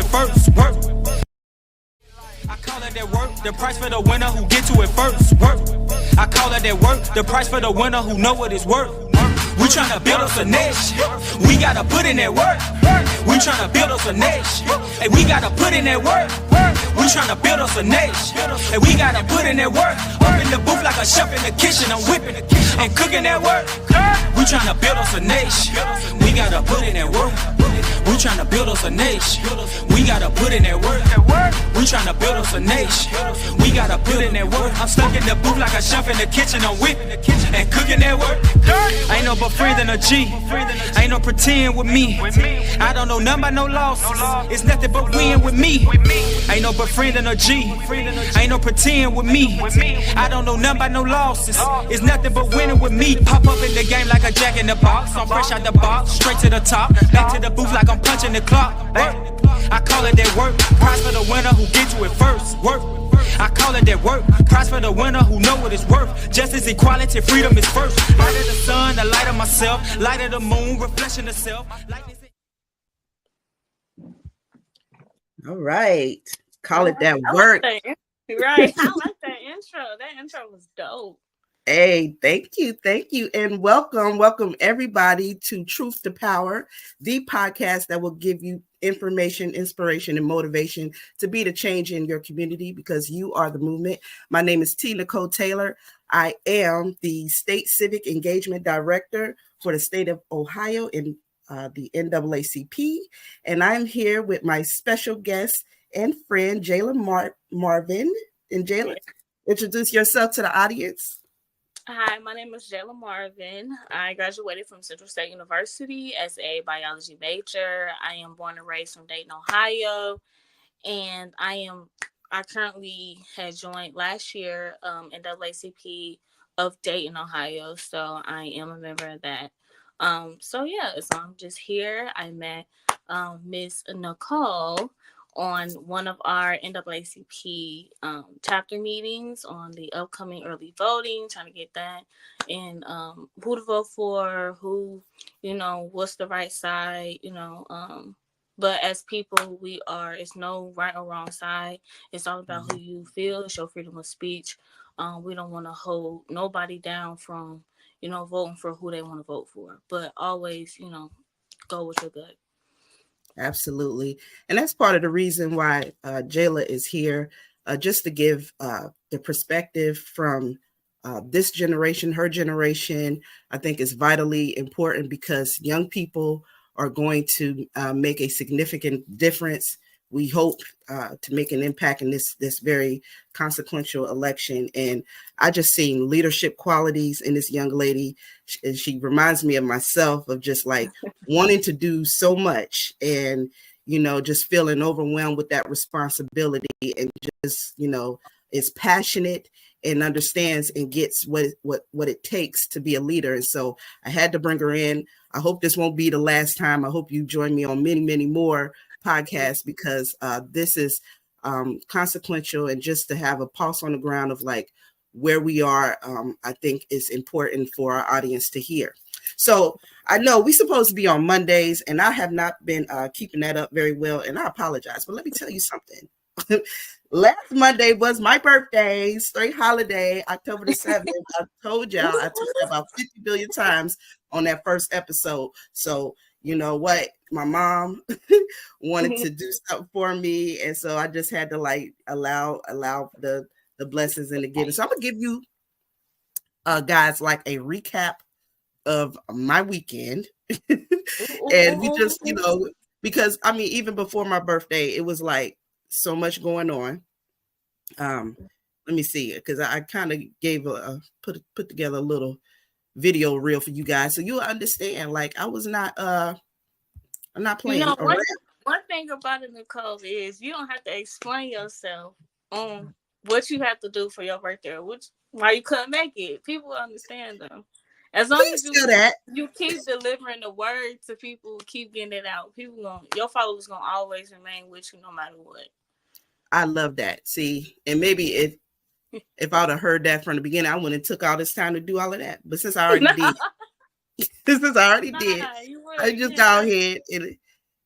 first. Work. I call it that work, the price for the winner who get to it first. Work. I call it that work, the price for the winner who know what it's worth. We tryna build us a nation. We gotta put in that work. We tryna build us a nation. And we gotta put in that work. We tryna build us a nation. And we gotta put in that work. Up in the booth like a chef in the kitchen. I'm whipping and cooking that work. We tryna build us a nation. We gotta put in that work. We tryna build us a nation. We gotta put in that work. We tryna build us a nation. We gotta put in that work. I'm stuck in the booth like a chef in the kitchen. I'm whipping and cooking that work. Ain't no but friend than a G. Ain't no pretend with me. I don't know nothing but no losses. It's nothing but win with me. Ain't no but friend than a G. Ain't no pretend with me. I don't know nothing but no losses. It's nothing but winning with me. Pop up in the game like a jack in the box. I'm fresh out the box, straight to the top. Back to the booth like I'm punching the clock. Work. I call it that work. Prize for the winner who get to it first. Work. I call it that work. Prize for the winner who know what it's worth. Justice, equality, freedom is first. Light of the sun, the light of myself. Light of the moon, reflection of self. All right. Call it that work. Right. I like that intro. That intro was dope. Hey, thank you. Thank you. And welcome everybody to Truth to Power, the podcast that will give you information, inspiration, and motivation to be the change in your community because you are the movement. My name is T. Nicole Taylor. I am the State Civic Engagement Director for the state of Ohio in the NAACP. And I'm here with my special guest and friend, Jayla Marvin. And Jayla, introduce yourself to the audience. Hi, my name is Jayla Marvin. I graduated from Central State University as a biology major. I am born and raised from Dayton, Ohio, and I currently had joined last year NAACP of Dayton, Ohio. So I am a member of that. So I'm just here. I met Miss Nicole on one of our NAACP chapter meetings on the upcoming early voting, trying to get that and who to vote for, who, what's the right side, but as people, it's no right or wrong side. It's all about who you feel. It's your freedom of speech. We don't want to hold nobody down from, voting for who they want to vote for, but always, go with your gut. Absolutely. And that's part of the reason why Jayla is here, just to give the perspective from this generation, her generation. I think is vitally important because young people are going to make a significant difference. We hope to make an impact in this very consequential election. And I just seen leadership qualities in this young lady. She reminds me of myself of just like wanting to do so much and, just feeling overwhelmed with that responsibility and just, is passionate and understands and gets what it takes to be a leader. And so I had to bring her in. I hope this won't be the last time. I hope you join me on many, many more podcasts because this is consequential, and just to have a pulse on the ground of like where we are, I think is important for our audience to hear. So I know we're supposed to be on Mondays, and I have not been keeping that up very well, and I apologize. But let me tell you something. Last Monday was my birthday, straight holiday, October the 7th. I told y'all, I told you about 50 billion times on that first episode. So you know what? My mom wanted to do something for me. And so I just had to like allow the blessings and the giving. So I'm going to give you guys like a recap of my weekend. And we just, because I mean, even before my birthday, it was like so much going on. Let me see, because I kind of gave put together a little video reel for you guys so you'll understand. Like I'm not playing. One thing about it, Nicole, is you don't have to explain yourself on what you have to do for your birthday, why you couldn't make it. People understand them. As long as you keep delivering the word to people, keep getting it out. Your followers gonna always remain with you no matter what. I love that. See, and maybe if I'd have heard that from the beginning, I wouldn't have took all this time to do all of that. But since I already did, I just got ahead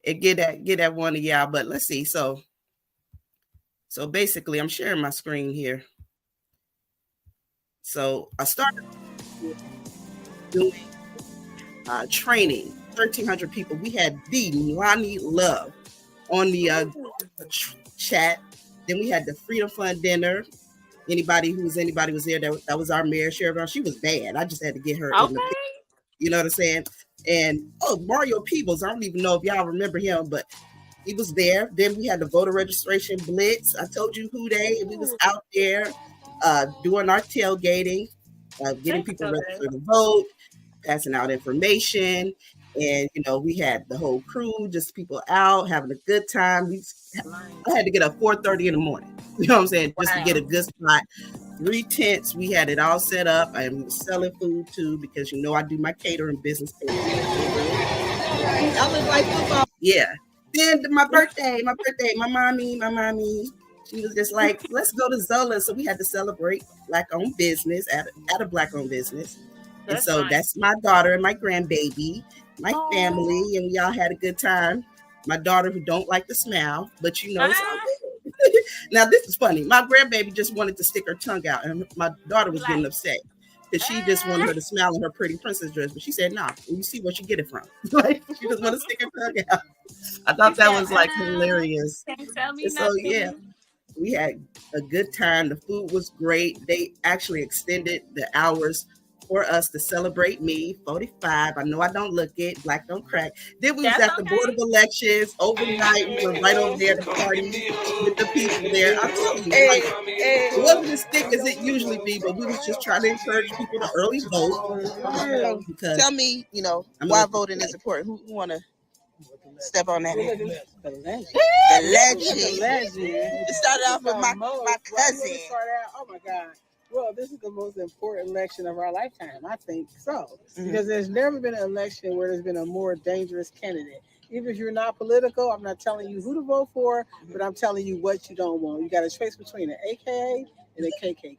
and get at one of y'all. But let's see. So basically, I'm sharing my screen here. So I started doing training, 1,300 people. We had the Lonnie Love on the chat. Then we had the Freedom Fund dinner. Anybody was there, that was our mayor, Cheryl. She was bad. I just had to get her in the picture. You know what I'm saying? And Mario Peebles, I don't even know if y'all remember him, but he was there. Then we had the voter registration blitz. I told you who they. We was out there doing our tailgating, getting people registered to vote, passing out information. And, we had the whole crew, just people out having a good time. I had to get up 4:30 in the morning, you know what I'm saying, just to get a good spot. 3 tents, we had it all set up, and we were selling food too, because I do my catering business. I look like football. Yeah. Then my birthday, my mommy, she was just like, let's go to Zola. So we had to celebrate Black-owned business at a Black-owned business. And so that's my daughter and my grandbaby, my family, and we all had a good time. My daughter, who don't like to smile, but it's all good. Now, this is funny. My grandbaby just wanted to stick her tongue out, and my daughter was getting upset because she just wanted her to smile in her pretty princess dress. But she said, nah, you see where she get it from. She just want to stick her tongue out. I thought that was hilarious. Can't tell me so, yeah, we had a good time. The food was great. They actually extended the hours for us to celebrate me, 45. I know I don't look it. Black don't crack. Then we was at the Board of Elections overnight. We were right over there at the party with the people there. I'm telling you, it wasn't as thick as it usually be, but we was just trying to encourage people to early vote. Tell me, why voting is important. Who want to step on that? The legend. It started off with my cousin. Oh my God. Well, this is the most important election of our lifetime. I think so. Because there's never been an election where there's been a more dangerous candidate. Even if you're not political, I'm not telling you who to vote for, but I'm telling you what you don't want. You got a choice between an AKA and a KKK.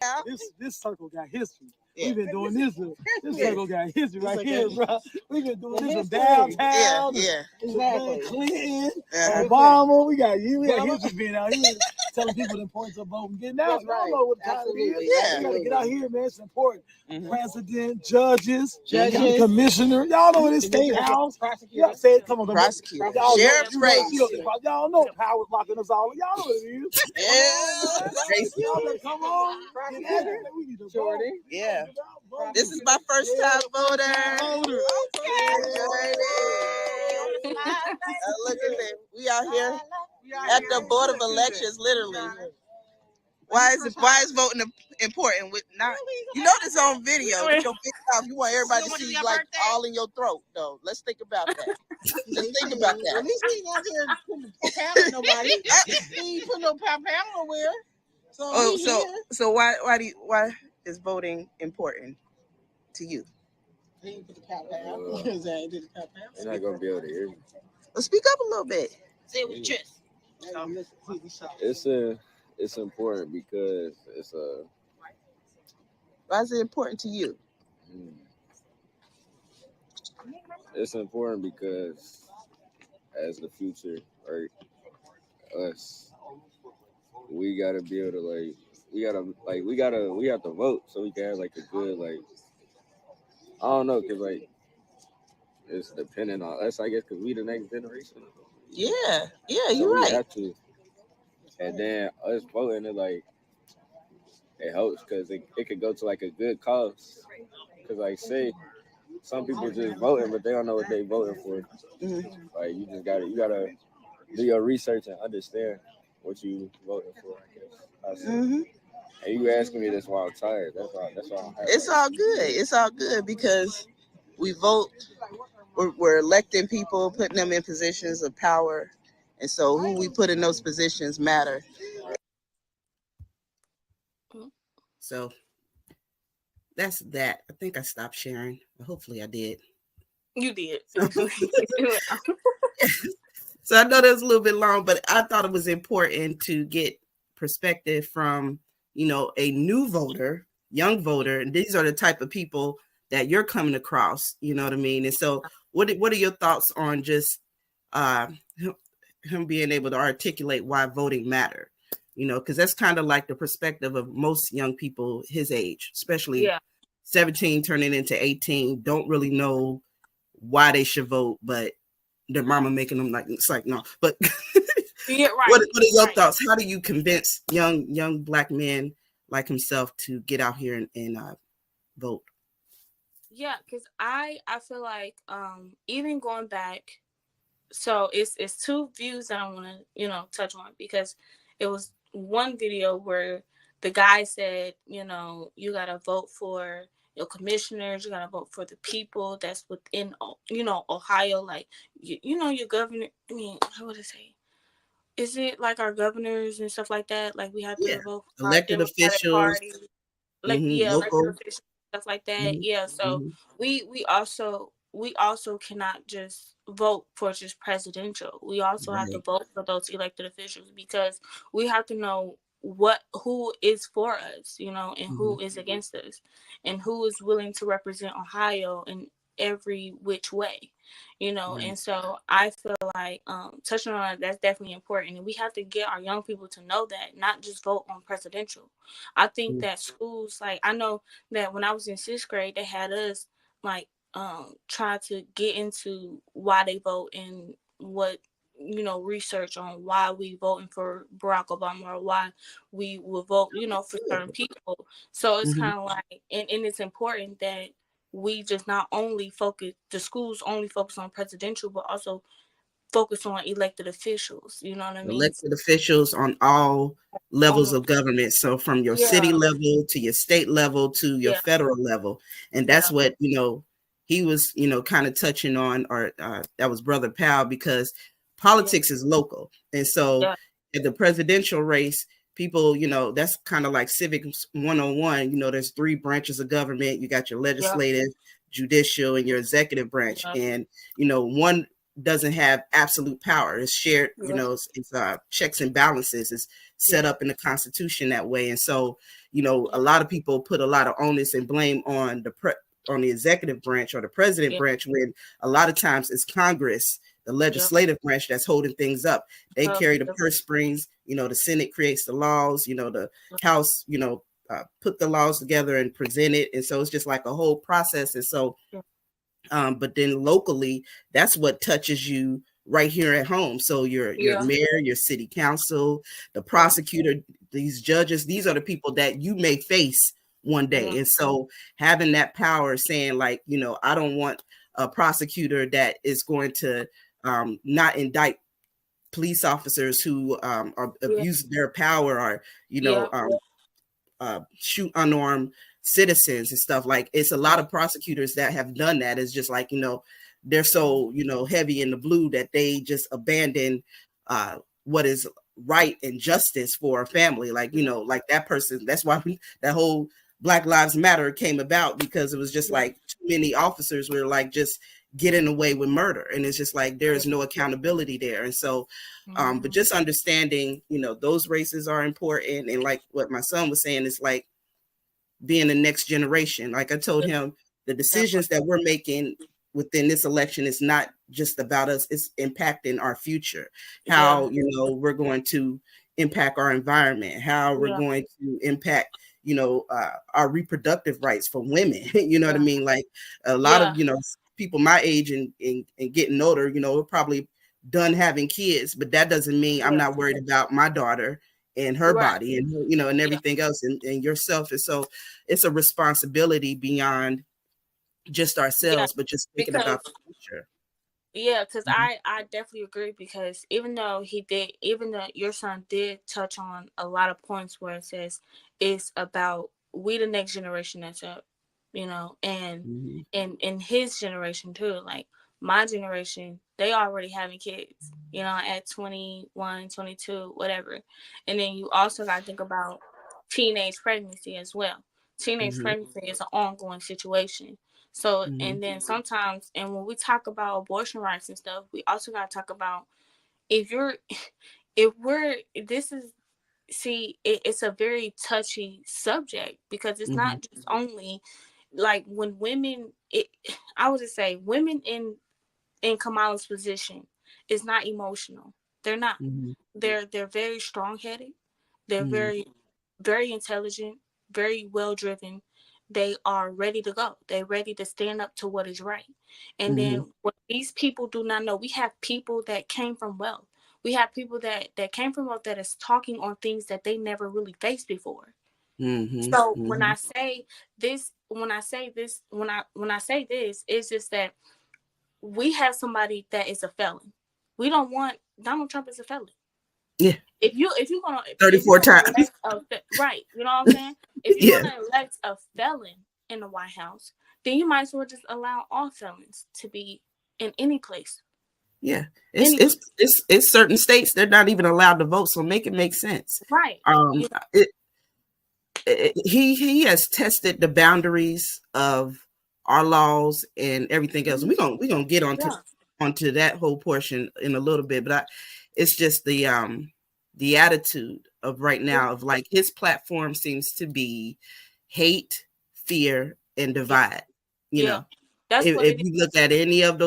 This circle got history. Yeah. We've been doing this. This circle got history right here, bro. We've been doing this from downtown. Exactly. Clinton, Obama. We got history being out here telling people the importance of voting. Getting out. That's right. Know what time it is. Yeah. You gotta get out here, man. It's important. President, judges, commissioner. Y'all know in this state house. Y'all say it. Come on, prosecutor. Sheriff's race. Y'all know power's locking us all. Y'all know what it is. Yeah. Come on. Jordan. Yeah. This is my first time voter. Look at that. We out here at the Board of Elections, literally. Why is voting important? With not, this on video. With your big mouth, you want everybody to see all in your throat, though. Let's think about that. Just think about that. At least he ain't out here putting a pound on nobody. He ain't putting no pound nowhere. So why is voting important to you? He ain't put the pound. They're not gonna be able to hear me. Well, speak up a little bit. Say it with chest. It's important because why is it important to you? It's important because as the future, right, us, we gotta be able to we have to vote so we can have a good I don't know, cause it's dependent on us, I guess, cause we the next generation. Yeah, you're right. We have to. And then us voting, it helps because it could go to a good cause. Because say some people just voting, but they don't know what they voting for. You just gotta do your research and understand what you voting for. I guess. And you asking me this while I'm tired. That's all. It's all good. It's all good because we vote. We're electing people, putting them in positions of power. And so who we put in those positions matter. So that's that. I think I stopped sharing. Hopefully I did. You did. So I know that was a little bit long, but I thought it was important to get perspective from, a new voter, young voter. And these are the type of people that you're coming across, you know what I mean? And so what are your thoughts on just him being able to articulate why voting matter, because that's kind of like the perspective of most young people his age, especially 17 turning into 18, don't really know why they should vote, but their mama making them like, it's like, no, but what are your thoughts? How do you convince young Black men like himself to get out here and vote? Yeah, because I feel like even going back, so it's two views that I want to touch on, because it was one video where the guy said, you gotta vote for your commissioners, you gotta vote for the people that's within Ohio, like your governor. I mean, how would I say? Is it like our governors and stuff like that? Like we have to vote for our Elected Democratic officials, Party, like elected local. officials, stuff like that. So we also cannot just vote for just presidential. We also have to vote for those elected officials, because we have to know who is for us, and who is against us, and who is willing to represent Ohio in every which way, and so I feel like touching on that's definitely important, and we have to get our young people to know that, not just vote on presidential. I think that schools, like, I know that when I was in 6th grade, they had us like try to get into why they vote and what research on why we voting for Barack Obama, or why we will vote for certain people. So it's kind of like, and it's important that we just not only the schools only focus on presidential, but also focus on elected officials. You know what I mean? Elected officials on all levels of government. So from your city level to your state level to your federal level. And that's what, he was, kind of touching on, or that was Brother Powell, because politics is local. And so in the presidential race, people, that's kind of like civics 101. There's 3 branches of government. You got your legislative, judicial, and your executive branch. And, one doesn't have absolute power. It's shared, it's checks and balances. It's set up in the Constitution that way. And so, a lot of people put a lot of onus and blame on the executive branch or the president branch, when a lot of times it's Congress, the legislative branch, that's holding things up. They carry the purse strings. The Senate creates the laws. The House, put the laws together and present it. And so it's just like a whole process. And so, but then locally, that's what touches you right here at home. So your mayor, your city council, the prosecutor, these judges, these are the people that you may face one day. And so having that power, saying like, I don't want a prosecutor that is going to not indict police officers who are abusing their power, or shoot unarmed citizens and stuff. Like, it's a lot of prosecutors that have done that. It's just like, they're so heavy in the blue that they just abandon what is right and justice for a family. Like, like that person. That's why that whole Black Lives Matter came about, because it was just like too many officers were like just getting away with murder, and it's just like there is no accountability there. And so but just understanding, those races are important. And like what my son was saying, is like being the next generation. Like I told him, the decisions that we're making within this election is not just about us, it's impacting our future. How we're going to impact our environment, how we're going to impact our reproductive rights for women. What I mean? Like a lot of people my age and getting older, we're probably done having kids, but that doesn't mean I'm not worried about my daughter and her body, and and everything else, and yourself. And so it's a responsibility beyond just ourselves, but just thinking about the future. Yeah, because I definitely agree, because even though your son did touch on a lot of points where it says it's about we the next generation that's up, and in his generation too, like my generation, they already having kids, at 21, 22, whatever. And then you also got to think about teenage pregnancy as well. Teenage pregnancy is an ongoing situation. So, and then sometimes, and when we talk about abortion rights and stuff, we also got to talk about it's a very touchy subject, because it's not just only like when women, I would just say women in Kamala's position is not emotional. They're not. Mhm. They're very strong headed. They're Mhm. very intelligent, very well driven. They are ready to go. They're ready to stand up to what is right. And Mhm. then what these people do not know, we have people that came from wealth. We have people that came from wealth that is talking on things that they never really faced before. Mhm. So when Mhm. I say this, when I say this, it's just that we have somebody that is a felon. We don't want Donald Trump as a felon. Yeah. If you're gonna 34 times. elect right, you know what I'm saying? If you're Yeah. gonna elect a felon in the White House, then you might as well just allow all felons to be in any place. Yeah. Any It's certain states they're not even allowed to vote, so make it make sense. right. Um he has tested the boundaries of our laws and everything else. We're gonna get onto that whole portion in a little bit, but it's just the attitude of right now of like his platform seems to be hate, fear, and divide. You Yeah. know, That's what if it is. you look at any of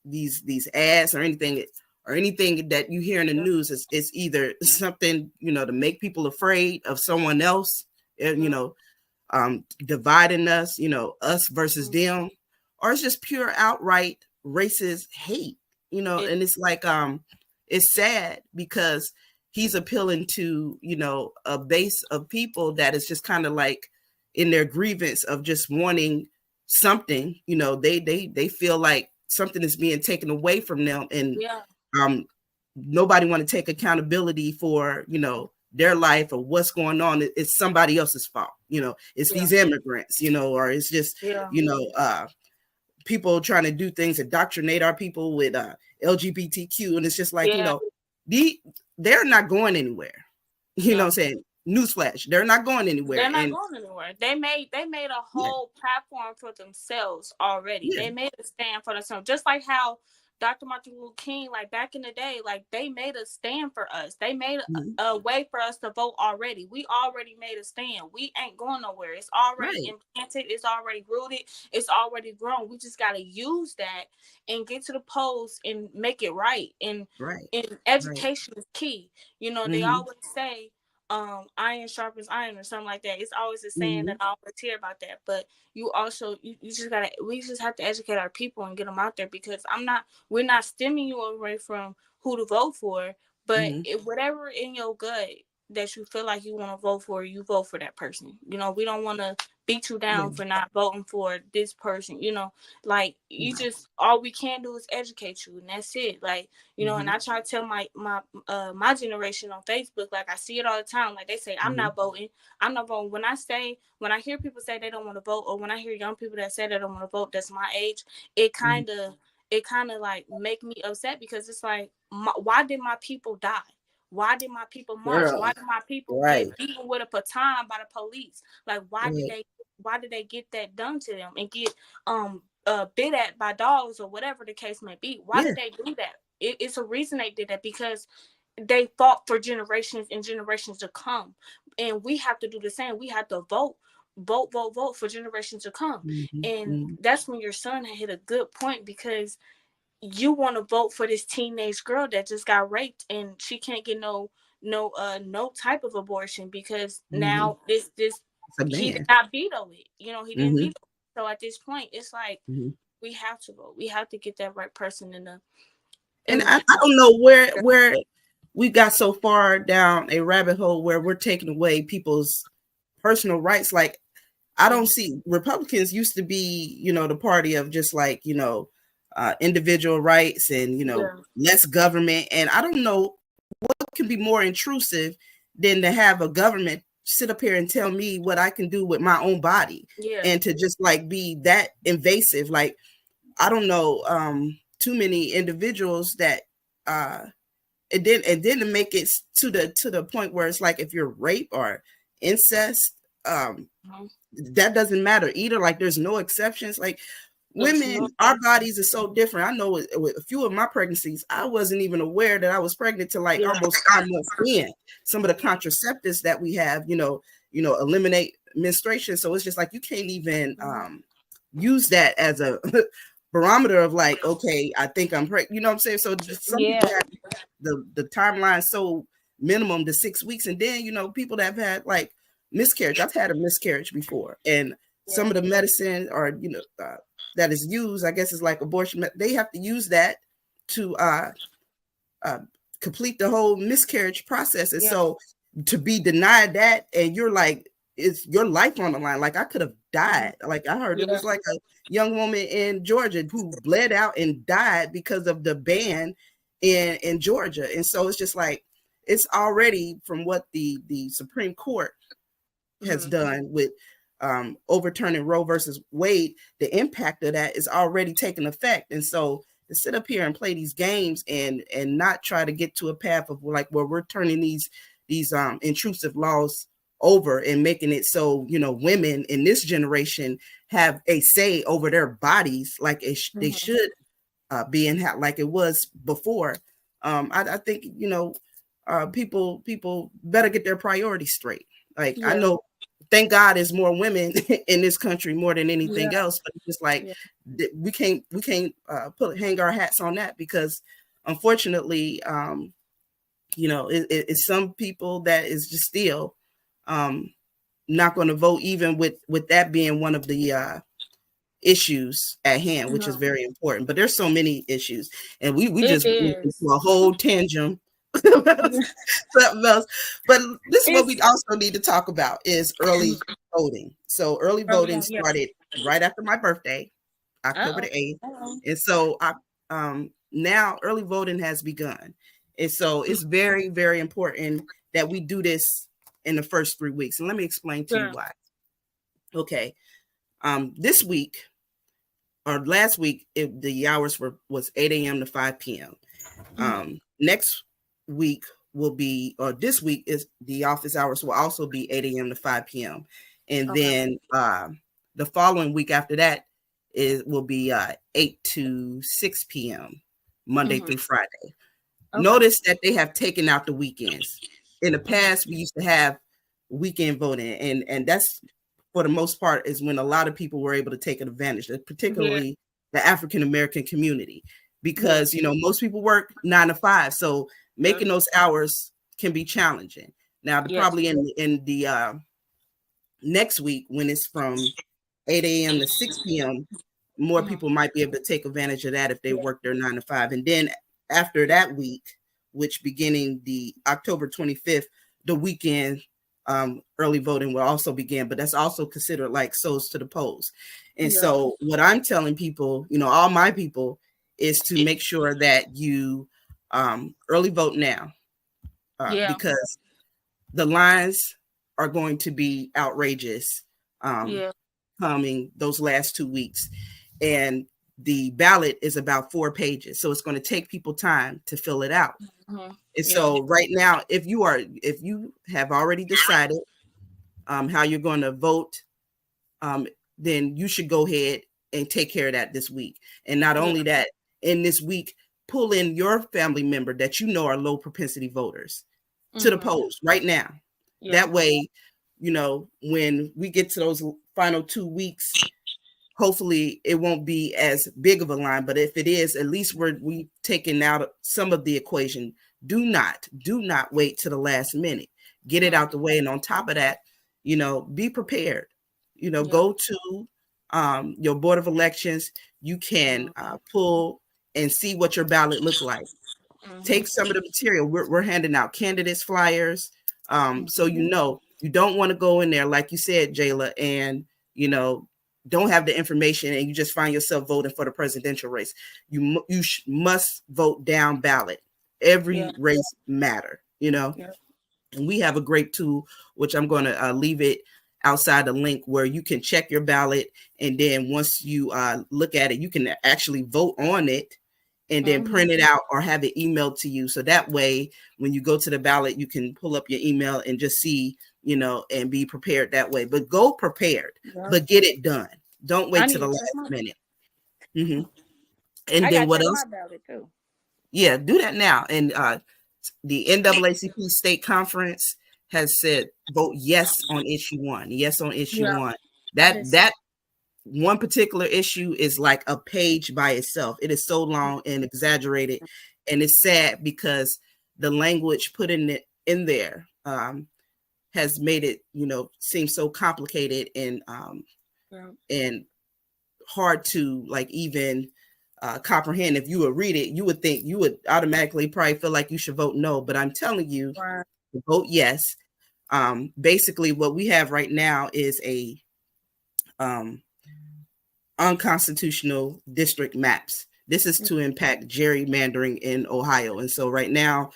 these ads or anything that you hear in the news, it's either something, to make people afraid of someone else, dividing us, us versus them, or it's just pure outright racist hate, and it's like, it's sad because he's appealing to, a base of people that is just kind of like in their grievance of just wanting something, they feel like something is being taken away from them, and nobody want to take accountability for, their life or what's going on. It's somebody else's fault. It's these immigrants, or it's just, people trying to do things, indoctrinate our people with LGBTQ. And it's just like, they're not going anywhere. You know what I'm saying? Newsflash, they're not going anywhere. They're not going anywhere. They made a whole platform for themselves already. Yeah. They made a stand for themselves. Just like how Dr. Martin Luther King, like back in the day, like they made a stand for us. They made a way for us to vote already. We already made a stand. We ain't going nowhere. It's already implanted. It's already rooted. It's already grown. We just got to use that and get to the polls and make it right. And education is key. They always say, iron sharpens iron or something like that. It's always a saying that I always hear about that. But you also we just have to educate our people and get them out there, because we're not stemming you away from who to vote for, but whatever in your gut that you feel like you want to vote for, you vote for that person. We don't want to beat you down for not voting for this person. Like you just, all we can do is educate you, and that's it. Like, and I try to tell my generation on Facebook, like I see it all the time. Like they say, I'm not voting. When I hear people say they don't want to vote, or when I hear young people that say they don't want to vote, that's my age, it kind of like make me upset, because it's like, why did my people die? Why did my people march? Why did my people get beaten with a baton by the police? Like, why did they get that done to them and get bit at by dogs or whatever the case may be? Why did they do that? It's a reason they did that, because they fought for generations and generations to come, and we have to do the same. We have to vote for generations to come. And that's when your son hit a good point, because you want to vote for this teenage girl that just got raped, and she can't get no type of abortion, because now this he did not veto it. He didn't veto it. So at this point, it's like, we have to vote. We have to get that right person in the. And I don't know where we got so far down a rabbit hole where we're taking away people's personal rights. Like, I don't see, Republicans used to be, the party of just like, individual rights and, less government. And I don't know what can be more intrusive than to have a government sit up here and tell me what I can do with my own body, and to just like be that invasive. Like, I don't know, too many individuals that it didn't to make it to the point where it's like, if you're rape or incest, that doesn't matter either. Like, there's no exceptions. Like, women, our bodies are so different. I know with a few of my pregnancies, I wasn't even aware that I was pregnant till like almost 5 months in. Some of the contraceptives that we have, eliminate menstruation. So it's just like, you can't even use that as a barometer of like, okay, I think I'm pregnant. You know what I'm saying? So some people have the timeline so minimum to 6 weeks, and then people that have had like miscarriage. I've had a miscarriage before, and some of the medicine or that is used, I guess, is like abortion. They have to use that to complete the whole miscarriage process, and so to be denied that, and you're like, it's your life on the line. Like I could have died. Like I heard it was like a young woman in Georgia who bled out and died because of the ban in Georgia. And so it's just like, it's already from what the Supreme Court has done with overturning Roe versus Wade, the impact of that is already taking effect. And so to sit up here and play these games and not try to get to a path of like where we're turning these intrusive laws over and making it so women in this generation have a say over their bodies like they should be in like it was before. I think people better get their priorities straight. Like I know, thank God, there's more women in this country more than anything else, but it's just like we can't hang our hats on that, because unfortunately, it's some people that is just still not going to vote, even with that being one of the issues at hand, which is very important. But there's so many issues, and we just went into a whole tangent. Something else. But this is what we also need to talk about is early voting. So early voting started right after my birthday, October the 8th. And so now early voting has begun. And so it's very, very important that we do this in the first 3 weeks. And let me explain to you why. Okay. This week or last week, the hours was 8 a.m. to 5 p.m. Next week will be, or this week is the office hours will also be 8 a.m. to 5 p.m. And then the following week after that will be 8 to 6 p.m. Monday through Friday. Notice that they have taken out the weekends. In the past, we used to have weekend voting, and that's for the most part is when a lot of people were able to take advantage, particularly the African American community, because most people work 9 to 5, so making those hours can be challenging. Now, probably in the next week, when it's from 8 a.m. to 6 p.m., more people might be able to take advantage of that if they work their 9 to 5. And then after that week, which beginning the October 25th, the weekend early voting will also begin, but that's also considered like souls to the polls. And so what I'm telling people, all my people, is to make sure that you early vote now, because the lines are going to be outrageous coming those last 2 weeks. And the ballot is about 4 pages. So it's going to take people time to fill it out. And so right now, if you have already decided how you're going to vote, then you should go ahead and take care of that this week. And not only that, in this week, pull in your family member that are low propensity voters to the polls right now. That way, when we get to those final 2 weeks, hopefully it won't be as big of a line, but if it is, at least we've taken out some of the equation. Do not wait to the last minute. Get it out the way. And on top of that, be prepared. Go to your Board of Elections. You can pull and see what your ballot looks like. Take some of the material. We're handing out candidates flyers. So you don't want to go in there, like you said, Jayla, and don't have the information and you just find yourself voting for the presidential race. You must vote down ballot. Every race matter, and we have a great tool, which I'm going to leave it outside the link, where you can check your ballot. And then once you look at it, you can actually vote on it and then print it out or have it emailed to you. So that way, when you go to the ballot, you can pull up your email and just see, and be prepared that way. But go prepared, but get it done. Don't wait to the last minute. And then what else? Yeah, do that now. And the NAACP State Conference has said vote yes on issue 1. Yes on issue 1. That one particular issue is like a page by itself. It is so long and exaggerated, and it's sad because the language put in there has made it, seem so complicated and hard to like even comprehend. If you would read it, you would think, you would automatically probably feel like you should vote no. But I'm telling you, vote yes. Basically, what we have right now is a unconstitutional district maps. This is to impact gerrymandering in Ohio. And so right now,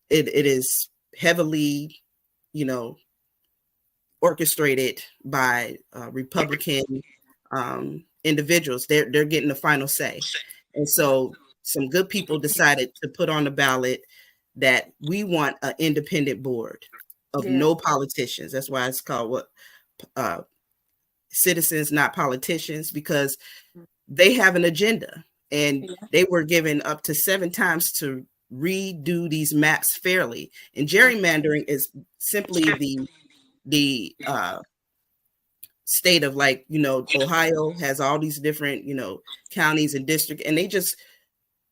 it is heavily, orchestrated by Republican individuals. They're getting the final say. And so some good people decided to put on the ballot that we want an independent board of no politicians. That's why it's called citizens, not politicians, because they have an agenda, and they were given up to 7 times to redo these maps fairly. And gerrymandering is simply the state of, like, Ohio has all these different, counties and districts, and they just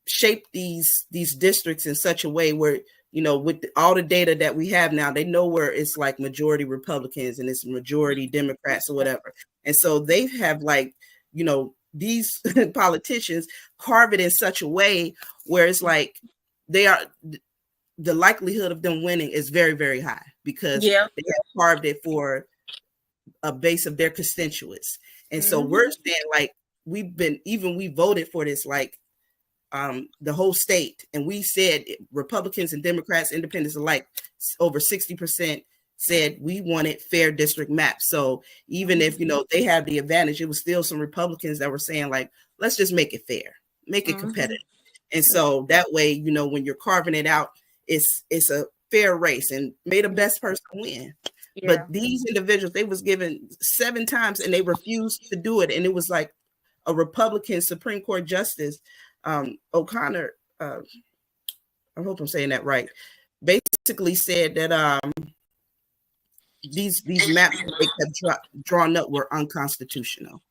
shape these districts in such a way where, with all the data that we have now, they know where it's like majority Republicans and it's majority Democrats or whatever. And so they have, like, these politicians carve it in such a way where it's like the likelihood of them winning is very, very high, because they have carved it for a base of their constituents. And so we're saying, like, we voted for this, like, the whole state, and we said, Republicans and Democrats, independents alike, over 60% said we wanted fair district maps. So even if they have the advantage, it was still some Republicans that were saying, like, let's just make it fair, make it competitive. And so that way, when you're carving it out, it's a fair race, and may the best person win. But these individuals, they was given 7 times and they refused to do it. And it was like a Republican Supreme Court Justice, O'Connor, I hope I'm saying that right, basically said that these maps that they kept drawn up were unconstitutional.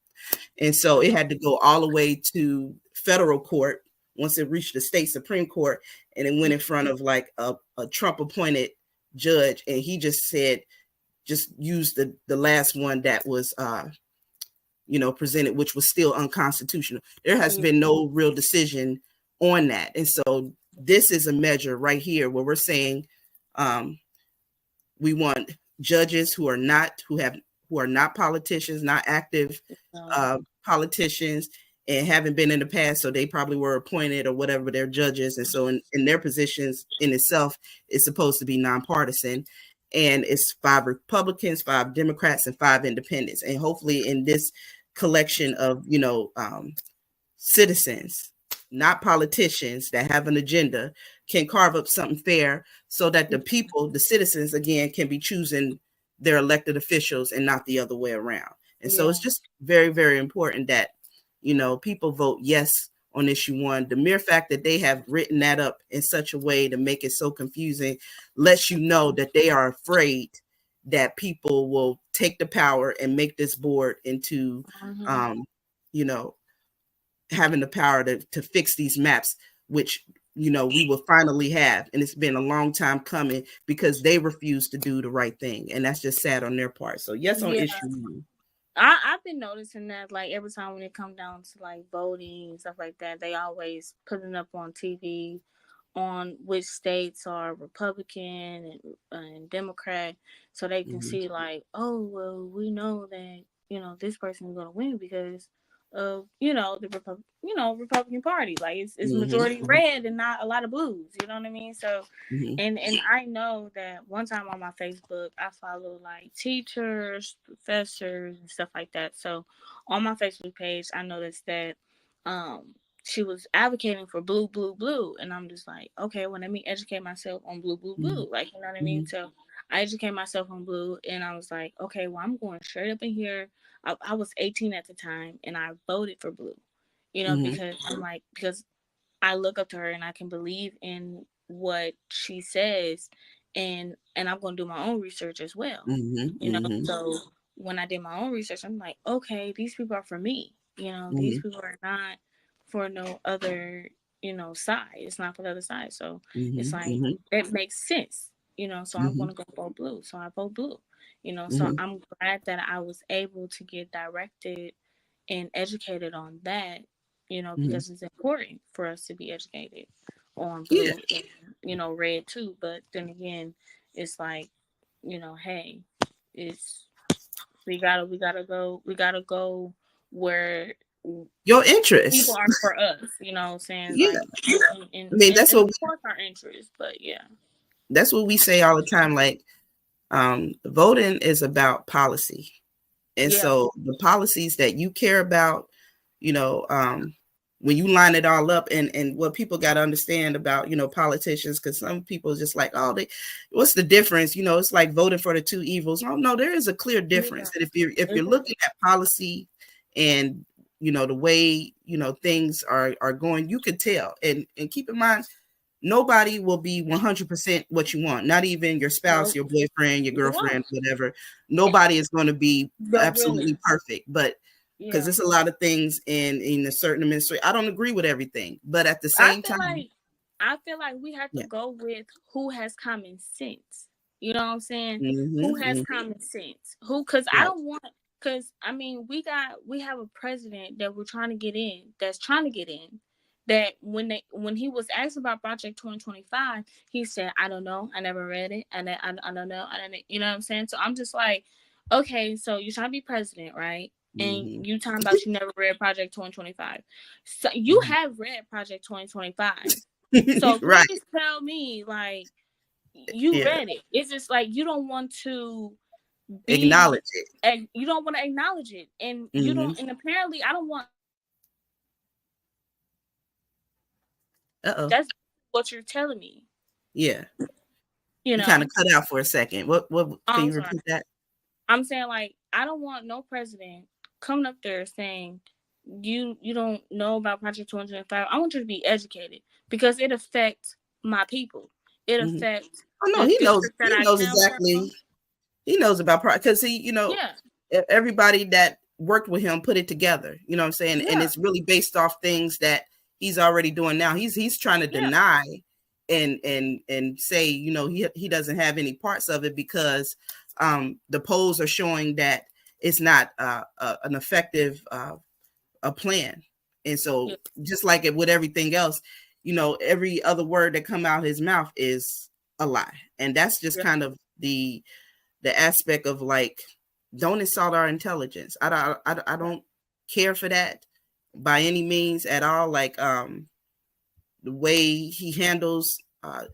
And so it had to go all the way to federal court once it reached the state Supreme Court, and it went in front of like a Trump appointed judge, and he just said, just use the last one that was presented, which was still unconstitutional. There has been no real decision on that. And so this is a measure right here where we're saying we want judges who are not politicians, not active politicians, and haven't been in the past, so they probably were appointed or whatever, their judges. And so in their positions in itself, it's supposed to be nonpartisan. And it's 5 Republicans, 5 Democrats, and 5 independents. And hopefully in this collection of, citizens, not politicians, that have an agenda, can carve up something fair so that the people, the citizens, again, can be choosing their elected officials and not the other way around. And so it's just very, very important that, people vote yes on issue 1. The mere fact that they have written that up in such a way to make it so confusing lets you know that they are afraid that people will take the power and make this board into, having the power to fix these maps, which, we will finally have. And it's been a long time coming because they refuse to do the right thing. And that's just sad on their part. So yes, on issue 1. I've been noticing that, like, every time when it comes down to like voting and stuff like that, they always putting up on TV on which states are Republican and Democrat, so they can see, like, oh, well, we know that this person is going to win because of the Republican Party. Like, it's majority red and not a lot of blues. You know what I mean? So, and I know that one time on my Facebook, I follow like teachers, professors, and stuff like that. So on my Facebook page, I noticed that she was advocating for blue, blue, blue. And I'm just like, okay, well, let me educate myself on blue, blue, blue. Like, you know what I mean? So I educate myself on blue, and I was like, okay, well, I'm going straight up in here. I was 18 at the time, and I voted for blue, because I'm like, because I look up to her and I can believe in what she says, and I'm going to do my own research as well, So when I did my own research, I'm like, okay, these people are for me. You know, these Mm-hmm. people are not for no other, side. It's not for the other side. So it's Mm-hmm. like, Mm-hmm. it makes sense, so I'm Mm-hmm. going to go vote blue. So I vote blue, so Mm-hmm. I'm glad that I was able to get directed and educated on that, Mm-hmm. because it's important for us to be educated on Yeah. blue and, red too. But then again, it's like, hey, it's we gotta go where Your people interests. are for us, what I'm saying? Yeah. Like, I mean, and of course our interests, but yeah. that's what we say all the time. Like, voting is about policy. And Yeah. so the policies that you care about, you know, when you line it all up, and what people got to understand about, politicians, because some people are just like, oh, what's the difference? It's like voting for the two evils. Oh no, there is a clear difference. Yeah. And if you're looking at policy and the way things are going, you can tell. And keep in mind, nobody will be 100% what you want. Not even your spouse, No, your boyfriend, your you won't. girlfriend, whatever. Nobody is going to be No, absolutely really. perfect, but because Yeah. there's a lot of things in a certain administration. I don't agree with everything, but at the I same feel time, like I feel like we have to yeah. go with who has common sense. You know what I'm saying? Who Mm-hmm, has mm-hmm, common sense? Who? Because I right. don't want. Because I mean, we have a president that we're trying to get in. That's trying to get in. That when he was asked about Project 2025, he said, "I don't know. I never read it, and I don't know. I don't. You know what I'm saying?" So I'm just like, okay, so you're trying to be president, right? And Mm-hmm, you talking about you never read Project 2025. So you mm-hmm. have read Project 2025. So Right. please tell me, like, you Yeah. read it. It's just like you don't want to be, Acknowledge it. and you don't want to acknowledge it, and you Mm-hmm. don't. And apparently, I don't want. Uh-oh. That's what you're telling me. Yeah. You You kind of know. cut out for a second. What can I'm you sorry. repeat that? I'm saying, like, I don't want no president coming up there saying you don't know about Project 2025. I want you to be educated because it affects my people. It Mm-hmm. affects Oh no, the he knows. district that He I knows come from. exactly. He knows about because Yeah, everybody that worked with him put it together. You know what I'm saying? And yeah, it's really based off things that he's already doing now. He's trying to yeah, deny and say, he doesn't have any parts of it because the polls are showing that it's not an effective a plan. And so yeah, just like it with everything else, every other word that come out his mouth is a lie. And that's just yeah, kind of the aspect of like, don't insult our intelligence. I don't care for that by any means at all. Like the way he handles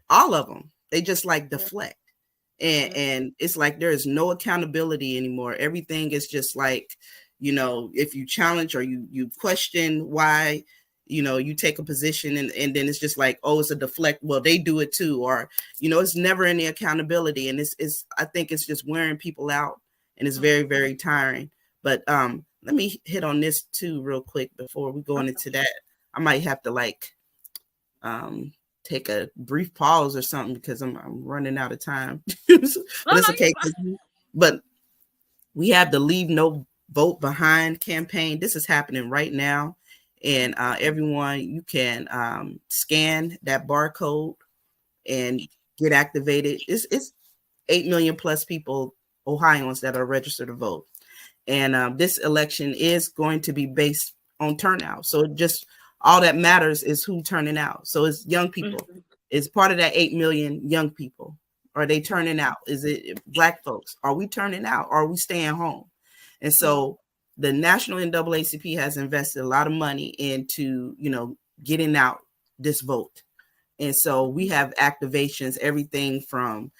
all of them, they just like yeah, deflect, yeah, and it's like there is no accountability anymore. Everything is just like, if you challenge or you question why you take a position, and then it's just like, oh, it's a deflect, well they do it too, or it's never any accountability, and it's I think it's just wearing people out, and it's very, very tiring. But let me hit on this too real quick before we go into that. I might have to like take a brief pause or something because I'm running out of time. no, But it's no, you okay. But we have the Leave No Vote Behind campaign. This is happening right now. And everyone, you can scan that barcode and get activated. It's 8 million plus people, Ohioans, that are registered to vote. And this election is going to be based on turnout. So just all that matters is who turning out. So it's young people. mm-hmm. It's part of that 8 million young people. Are they turning out? Is it Black folks? Are we turning out? Or are we staying home? And so the National NAACP has invested a lot of money into, getting out this vote. And so we have activations, everything from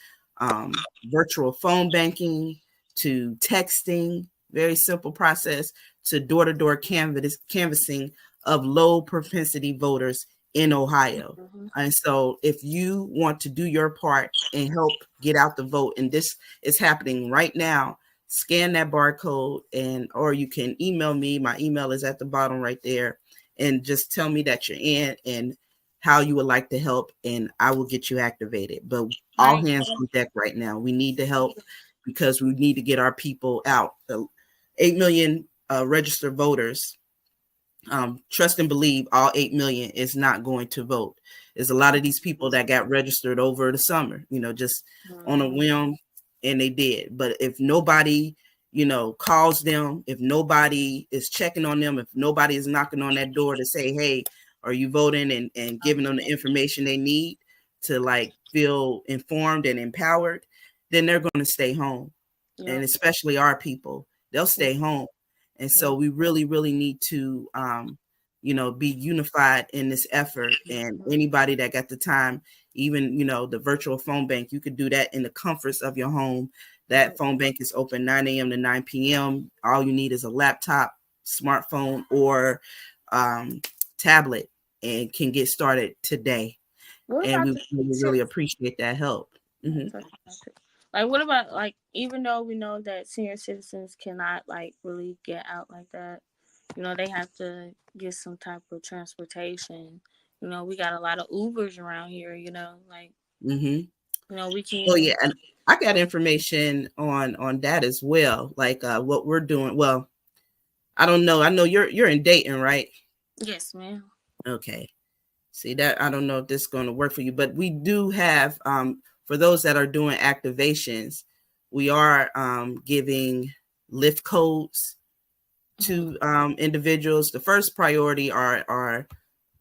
virtual phone banking to texting, very simple process, to door-to-door canvassing of low propensity voters in Ohio. Mm-hmm. And so if you want to do your part and help get out the vote, and this is happening right now, scan that barcode, or you can email me. My email is at the bottom right there, and just tell me that you're in and how you would like to help, and I will get you activated. But all Right. hands on deck right now. We need the help. because we need to get our people out. The 8 million registered voters. Trust and believe all 8 million is not going to vote. There's a lot of these people that got registered over the summer, just on a whim, and they did. But if nobody, calls them, if nobody is checking on them, if nobody is knocking on that door to say, hey, are you voting, and giving them the information they need to like feel informed and empowered, then they're going to stay home. And especially our people, they'll stay home. And so we really, really need to, be unified in this effort. And anybody that got the time, even, the virtual phone bank, you could do that in the comforts of your home. That phone bank is open 9 a.m. to 9 p.m. All you need is a laptop, smartphone, or tablet, and can get started today. And we really appreciate that help. Mm-hmm. Like, what about, like, even though we know that senior citizens cannot, like, really get out like that, they have to get some type of transportation. We got a lot of Ubers around here, like, we can. Oh, yeah. And I got information on that as well. Like what we're doing. Well, I don't know. I know you're in Dayton, right? Yes, ma'am. Okay. See that? I don't know if this is going to work for you, but we do have, for those that are doing activations, we are giving lift codes to individuals. The first priority are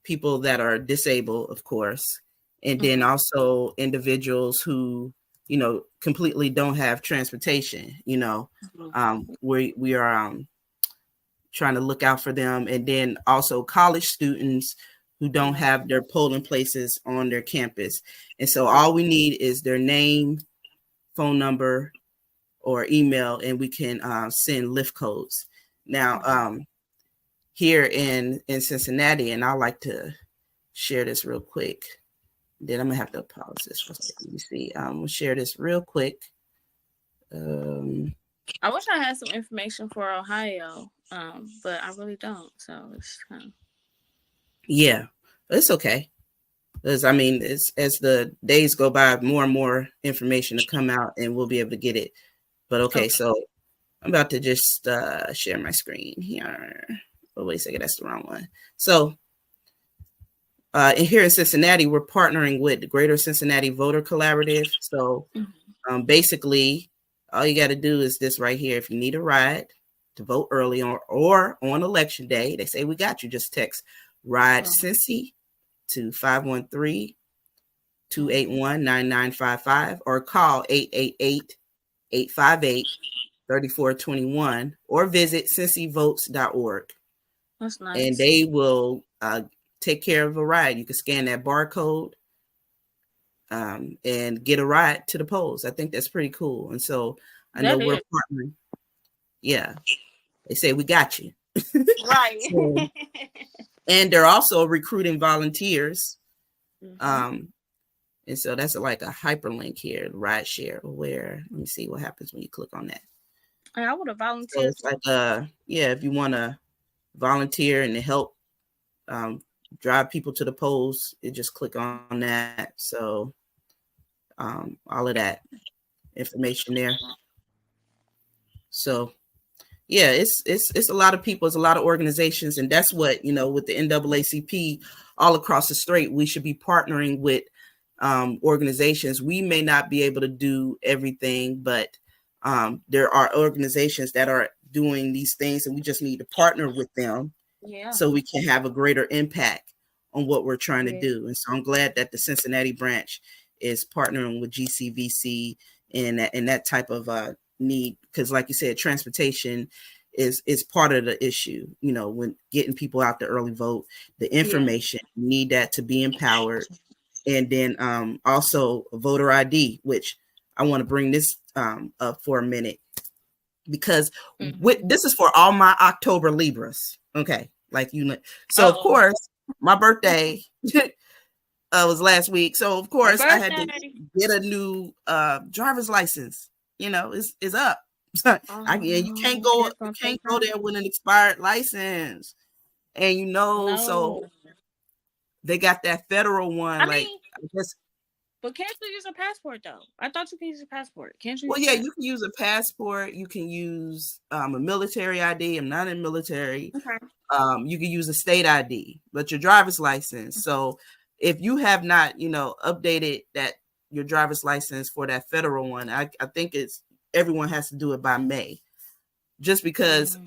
people that are disabled, of course, and then also individuals who, completely don't have transportation. We are trying to look out for them, and then also college students who don't have their polling places on their campus. And so all we need is their name, phone number, or email, and we can send lift codes. Now, here in Cincinnati, and I like to share this real quick. Then I'm gonna have to pause this for a second. Let me see. We'll share this real quick. I wish I had some information for Ohio, but I really don't. So it's kind of... Yeah, it's okay. Because it's as the days go by, more and more information to come out, and we'll be able to get it. But okay. So I'm about to just share my screen here. Oh, wait a second, that's the wrong one. So here in Cincinnati, we're partnering with the Greater Cincinnati Voter Collaborative. So basically, all you got to do is this right here. If you need a ride to vote early or on election day, they say we got you. Just text RIDE Cincy to 513-281-9955 or call 888-858-3421 or visit cincyvotes.org. That's nice. And they will take care of a ride. You can scan that barcode and get a ride to the polls. I think that's pretty cool. And so I know we're partnering. Yeah. They say we got you. Right. So, and they're also recruiting volunteers. And so that's like a hyperlink here, ride share, where let me see what happens when you click on that. I would have volunteered. So it's like if you want to volunteer and to help drive people to the polls, you just click on that. So all of that information there. So yeah, it's a lot of people, it's a lot of organizations, and that's what, with the NAACP all across the state, we should be partnering with organizations. We may not be able to do everything, but there are organizations that are doing these things, and we just need to partner with them so we can have a greater impact on what we're trying to do. And so I'm glad that the Cincinnati branch is partnering with GCVC and that type of need, because like you said, transportation is part of the issue. When getting people out to early vote, the information, you need that to be empowered. And then also voter ID, which I want to bring this up for a minute, because this is for all my October Libras. Okay. So of course my birthday was last week. So of course I had to get a new driver's license. It's up. You can't go there with an expired license. And so they got that federal one. I guess But can't you use a passport though? I thought you could use a passport. Can't you? Well, use yeah, that? you can use a passport. You can use a military ID. I'm not in military. Okay. You can use a state ID, but your driver's license. So if you have not, updated that your driver's license for that federal one, I think everyone has to do it by May, just because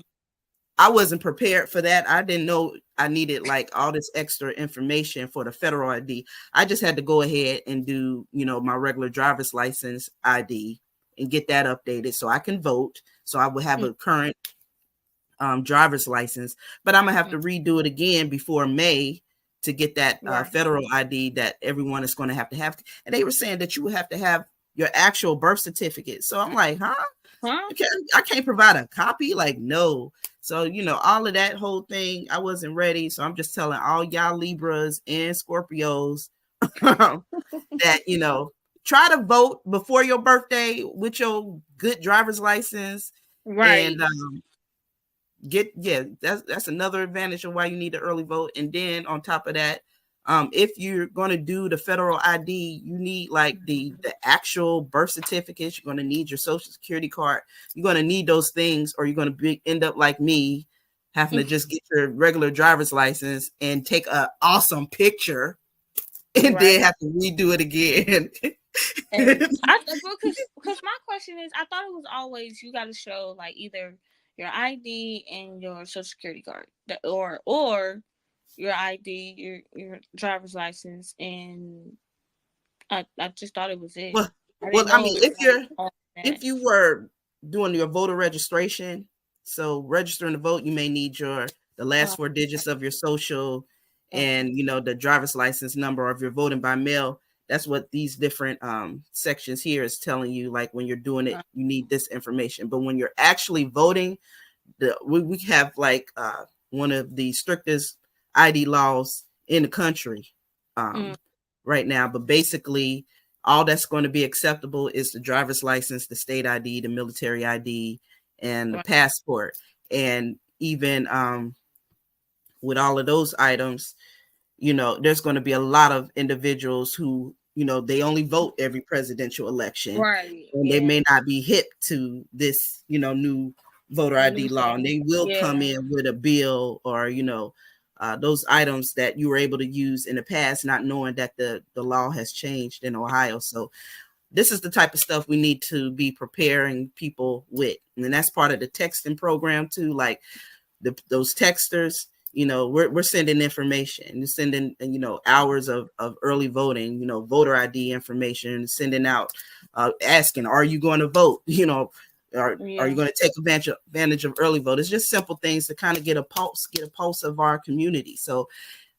I wasn't prepared for that. I didn't know I needed like all this extra information for the federal ID. I just had to go ahead and do, my regular driver's license ID and get that updated so I can vote. So I would have a current driver's license, but I'm gonna have to redo it again before May to get that federal ID that everyone is going to have. And they were saying that you would have to have your actual birth certificate. So I'm like, huh? I can't provide a copy? Like, no. So, all of that whole thing, I wasn't ready. So I'm just telling all y'all Libras and Scorpios that, try to vote before your birthday with your good driver's license. Right. And that's another advantage of why you need the early vote. And then on top of that, if you're going to do the federal ID, you need like the actual birth certificates. You're going to need your social security card. You're going to need those things, or you're going to end up like me, having to just get your regular driver's license and take an awesome picture and then have to redo it again. Because my question is, I thought it was always you got to show like either your ID and your social security card, or your ID, your driver's license, and I just thought it was it. Well, I mean, if you were doing your voter registration, so registering to vote, you may need the last 4 digits of your social and the driver's license number. Or if you're voting by mail, that's what these different sections here is telling you. Like when you're doing it, you need this information. But when you're actually voting, we have like one of the strictest ID laws in the country right now. But basically, all that's going to be acceptable is the driver's license, the state ID, the military ID, and the passport. And even with all of those items, there's going to be a lot of individuals who, they only vote every presidential election. Right. And they may not be hip to this, new voter ID law. And they will come in with a bill or, those items that you were able to use in the past, not knowing that the law has changed in Ohio. So this is the type of stuff we need to be preparing people with. And that's part of the texting program too. Like those texters, we're sending information, we're sending, hours of early voting, voter ID information, sending out, asking, are you going to vote? Are you going to take advantage of early vote? It's just simple things to kind of get a pulse of our community. So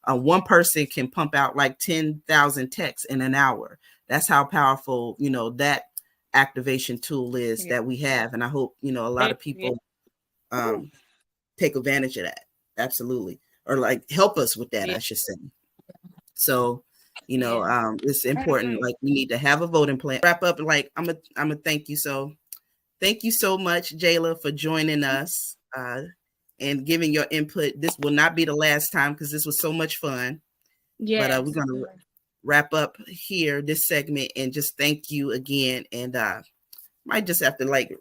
one person can pump out like 10,000 texts in an hour. That's how powerful, that activation tool is that we have. And I hope, a lot of people take advantage of that. Absolutely. Or like help us with that, I should say. So, it's important. Like we need to have a voting plan. Wrap up. Like I'm a thank you. So thank you so much, Jayla, for joining us and giving your input. This will not be the last time because this was so much fun. Yeah. But we're going to wrap up here this segment and just thank you again. And might just have to like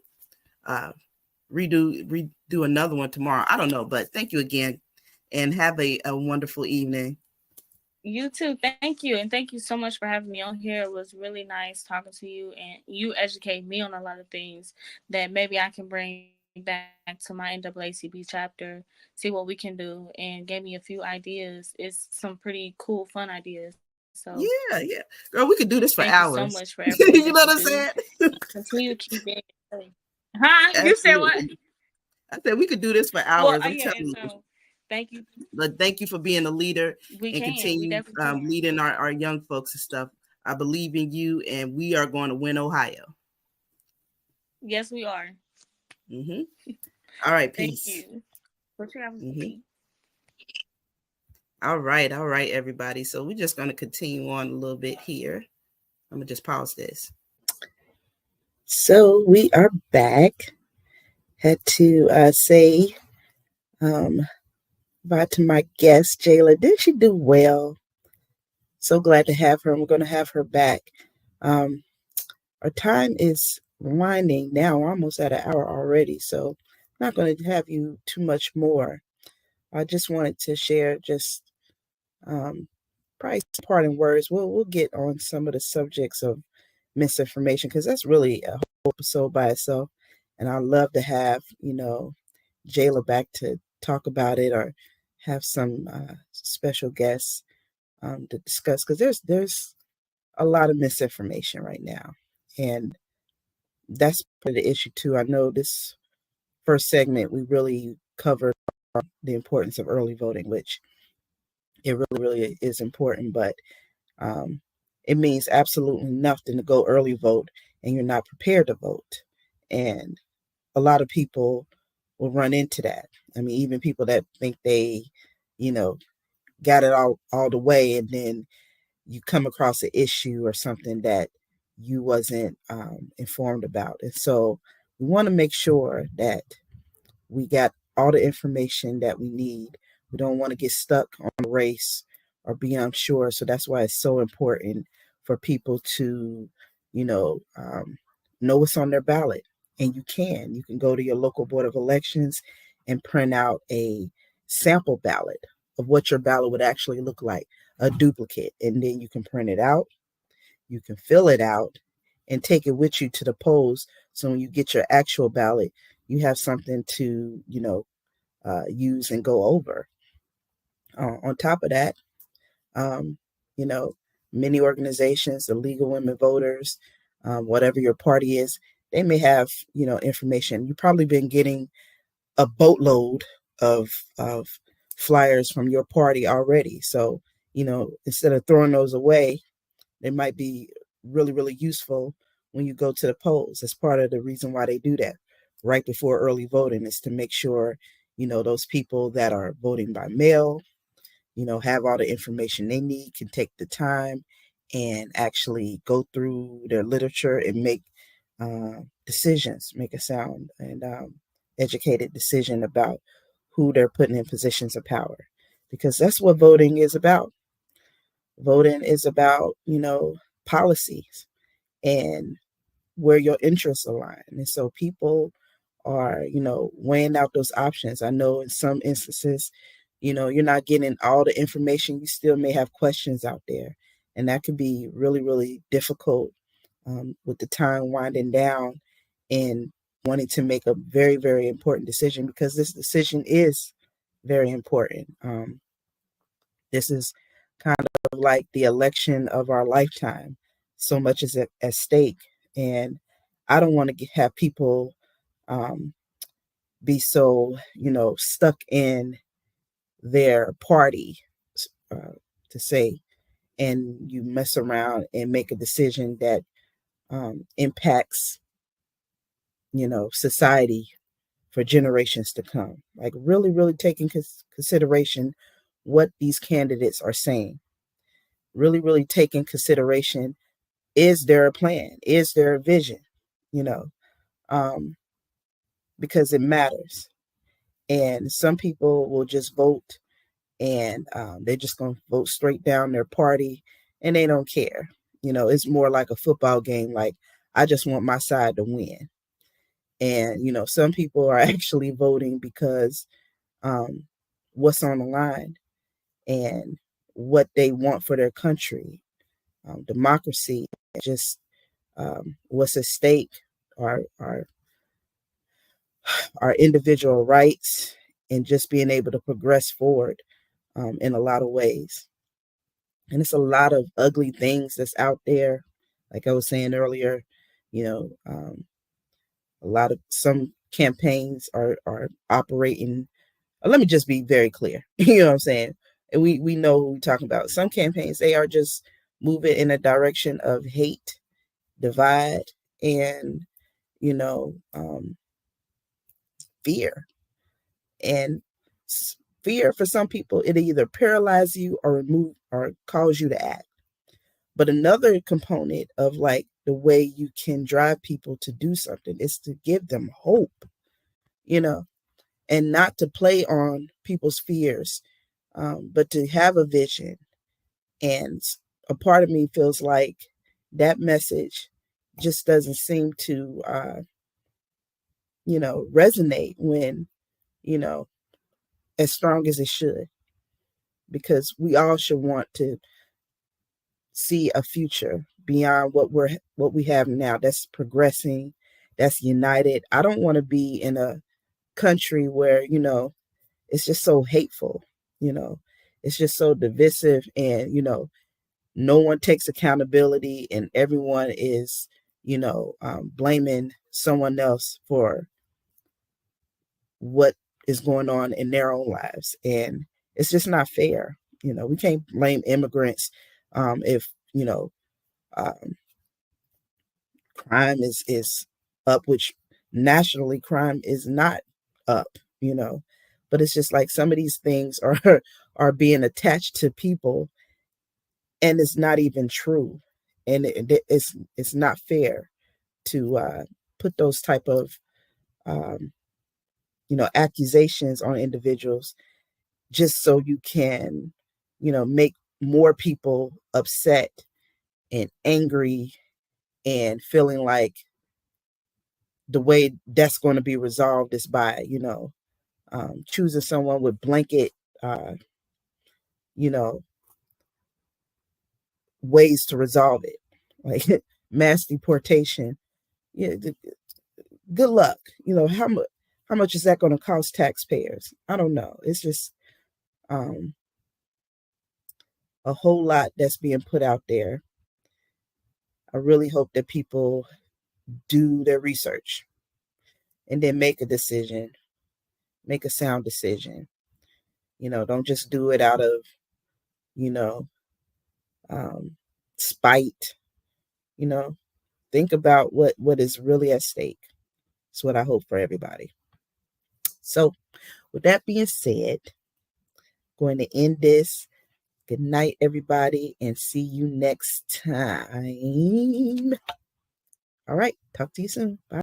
redo another one tomorrow. I don't know, but thank you again and have a wonderful evening. You too. Thank you. And thank you so much for having me on here. It was really nice talking to you, and you educate me on a lot of things that maybe I can bring back to my NAACP chapter, see what we can do, and gave me a few ideas. It's some pretty cool, fun ideas. So yeah. Girl, we could do this for hours. Thank you so much for everything. You know what I'm saying? Continue to keep it. Huh? Absolutely. You said what? I said we could do this for hours. I'm telling you. Thank you. But thank you for being a leader continue leading our young folks and stuff. I believe in you, and we are going to win Ohio. Yes, we are. Mm-hmm. All right, peace. Thank you. What you have to say? All right, everybody. So we're just going to continue on a little bit here. I'm going to just pause this. So we are back. Had to say bye to my guest, Jayla. Did she do well? So glad to have her. We're going to have her back Um, our time is winding now. We're almost at an hour already, so I'm not going to have you too much more. I just wanted to share just um, probably some parting words. We'll get on some of the subjects of misinformation because that's really a whole episode by itself, and I'd love to have Jayla back to talk about it or have some special guests to discuss because there's a lot of misinformation right now, and that's part of the issue too. I know this first segment we really covered the importance of early voting, which it really is important, but um, it means absolutely nothing to go early vote and you're not prepared to vote, and a lot of people will run into that. I mean, even people that think they, you know, got it all the way, and then you come across an issue or something that you wasn't informed about. And so we want to make sure that we got all the information that we need. We don't want to get stuck on a race or be unsure. So that's why it's so important for people to, you know what's on their ballot. And you can go to your local board of elections and print out a sample ballot of what your ballot would actually look like, a duplicate. And then you can print it out, you can fill it out, and take it with you to the polls. So when you get your actual ballot, you have something to, use and go over. On top of that, um, you know, many organizations, the League of Women Voters, whatever your party is, they may have, information. You've probably been getting a boatload of flyers from your party already. So, instead of throwing those away, they might be really useful when you go to the polls. That's part of the reason why they do that right before early voting, is to make sure, those people that are voting by mail, have all the information they need, can take the time and actually go through their literature and make decisions, make a sound and educated decision about who they're putting in positions of power. Because that's what voting is about. Voting is about, policies and where your interests align. And so people are, weighing out those options. I know in some instances, you're not getting all the information. You still may have questions out there. And that can be really difficult with the time winding down and wanting to make a very important decision, because this decision is very important. This is kind of like the election of our lifetime. So much is at stake. And I don't want to have people be so, stuck in their party, uh, to say, and you mess around and make a decision that impacts, society for generations to come. Like really taking consideration what these candidates are saying. Really taking consideration, is there a plan? Is there a vision? You know, um, because it matters. And some people will just vote, and they're just going to vote straight down their party, and they don't care. It's more like a football game. Like, I just want my side to win. And, some people are actually voting because what's on the line and what they want for their country, democracy, just what's at stake, our, our, our individual rights, and just being able to progress forward in a lot of ways. And it's a lot of ugly things that's out there. Like I was saying earlier, a lot of some campaigns are operating. Let me just be very clear. You know what I'm saying? And we know who we're talking about. Some campaigns, they are just moving in a direction of hate, divide, and you know, um, fear. And fear, for some people, it either paralyze you or remove or cause you to act. But another component of like the way you can drive people to do something is to give them hope, you know, and not to play on people's fears, but to have a vision. And a part of me feels like that message just doesn't seem to, resonate when, as strong as it should, because we all should want to see a future beyond what we have now, that's progressing, that's united. I don't want to be in a country where, it's just so hateful, it's just so divisive, and, no one takes accountability, and everyone is, blaming someone else for what is going on in their own lives. And it's just not fair. We can't blame immigrants if, um, crime is up, which nationally crime is not up, but it's just like some of these things are being attached to people, and it's not even true, and it's not fair to put those type of um, accusations on individuals just so you can make more people upset and angry, and feeling like the way that's going to be resolved is by choosing someone with blanket uh, you know ways to resolve it, like mass deportation. Yeah, good luck. How much is that going to cost taxpayers? I don't know. It's just um, a whole lot that's being put out there. I really hope that people do their research and then make a decision, make a sound decision. Don't just do it out of, you know, um, spite. Think about what is really at stake. It's what I hope for everybody. So, with that being said, going to end this. Good night, everybody, and see you next time. All right, talk to you soon. Bye.